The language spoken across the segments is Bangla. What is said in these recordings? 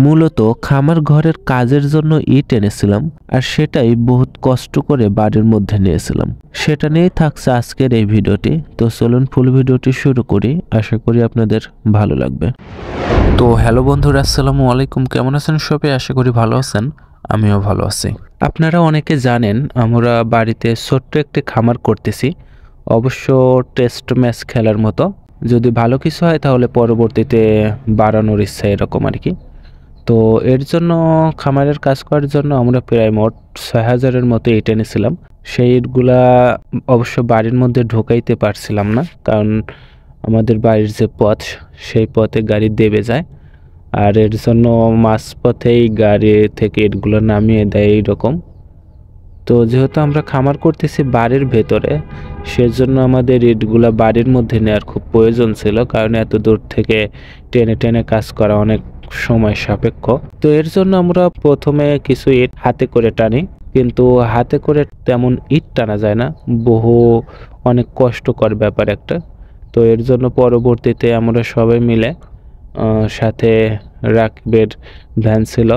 মূলত খামার ঘরের কাজের জন্য ইট এনেছিলাম, আর সেটাই বহুত কষ্ট করে বাড়ির মধ্যে নিয়েছিলাম। সেটা নিয়েই থাকছে আজকের এই ভিডিওটি। তো চলুন ফুল ভিডিওটি শুরু করি, আশা করি আপনাদের ভালো লাগবে। তো হ্যালো বন্ধুরা, আসসালামু আলাইকুম। কেমন আছেন সবাই? আশা করি ভালো আছেন, আমিও ভালো আছি। আপনারা অনেকে জানেন আমরা বাড়িতে ছোট্ট একটি খামার করতেছি, অবশ্য টেস্ট ম্যাচ খেলার মতো। যদি ভালো কিছু হয় তাহলে পরবর্তীতে বাড়ানোর ইচ্ছা, এরকম আর কি। তো এর জন্য খামারের কাজ করার জন্য আমরা প্রায় মোট ৬,০০০-এর মতো ইট এনেছিলাম। সেই ইটগুলা অবশ্য বাড়ির মধ্যে ঢোকাইতে পারছিলাম না, কারণ আমাদের বাড়ির যে পথ, সেই পথে গাড়ি দেবে যায়, আর এর জন্য মাঝপথেই গাড়ি থেকে ইটগুলো নামিয়ে দেয় এইরকম। তো যেহেতু আমরা খামার করতেছি বাড়ির ভেতরে, সেজন্য আমাদের ইটগুলা বাড়ির মধ্যে নেওয়ার খুব প্রয়োজন ছিল, কারণ এত দূর থেকে টেনে টেনে কাজ করা অনেক সময় সাপেক্ষ। তো এর জন্য আমরা প্রথমে কিছু ইট হাতে করে টানি, কিন্তু হাতে করে তেমন ইট টানা যায় না, অনেক কষ্টকর ব্যাপার একটা। তো এর জন্য পরবর্তীতে আমরা সবাই মিলে সাথে রাকিবের ভ্যান ছিল,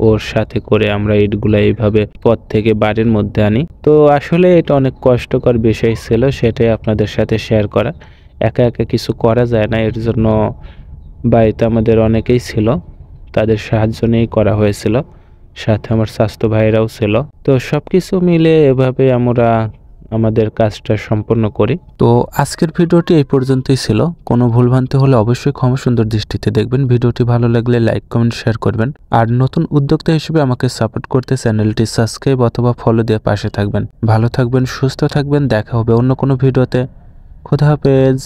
ওর সাথে করে আমরা ইটগুলা এইভাবে পথ থেকে বাড়ির মধ্যে আনি। তো আসলে এটা অনেক কষ্টকর বিষয় ছিল, সেটাই আপনাদের সাথে শেয়ার করা। একা একা কিছু করা যায় না, এর জন্য বাড়িতে আমাদের অনেকেই ছিল, তাদের সাহায্য নিয়েই করা হয়েছিল। সাথে আমার স্বাস্থ্য ভাইরাও ছিল। তো সবকিছু মিলে এভাবে আমরা আমাদের কাজটা সম্পন্ন করি। তো আজকের ভিডিওটি এই পর্যন্তই ছিল। কোনো ভুলভ্রান্তি হলে অবশ্যই ক্ষমা সুন্দর দৃষ্টিতে দেখবেন। ভিডিওটি ভালো লাগলে লাইক, কমেন্ট, শেয়ার করবেন। আর নতুন উদ্যোক্তা হিসেবে আমাকে সাপোর্ট করতে চ্যানেলটি সাবস্ক্রাইব অথবা ফলো দিয়ে পাশে থাকবেন। ভালো থাকবেন, সুস্থ থাকবেন। দেখা হবে অন্য কোনো ভিডিওতে। খোদা হাফেজ।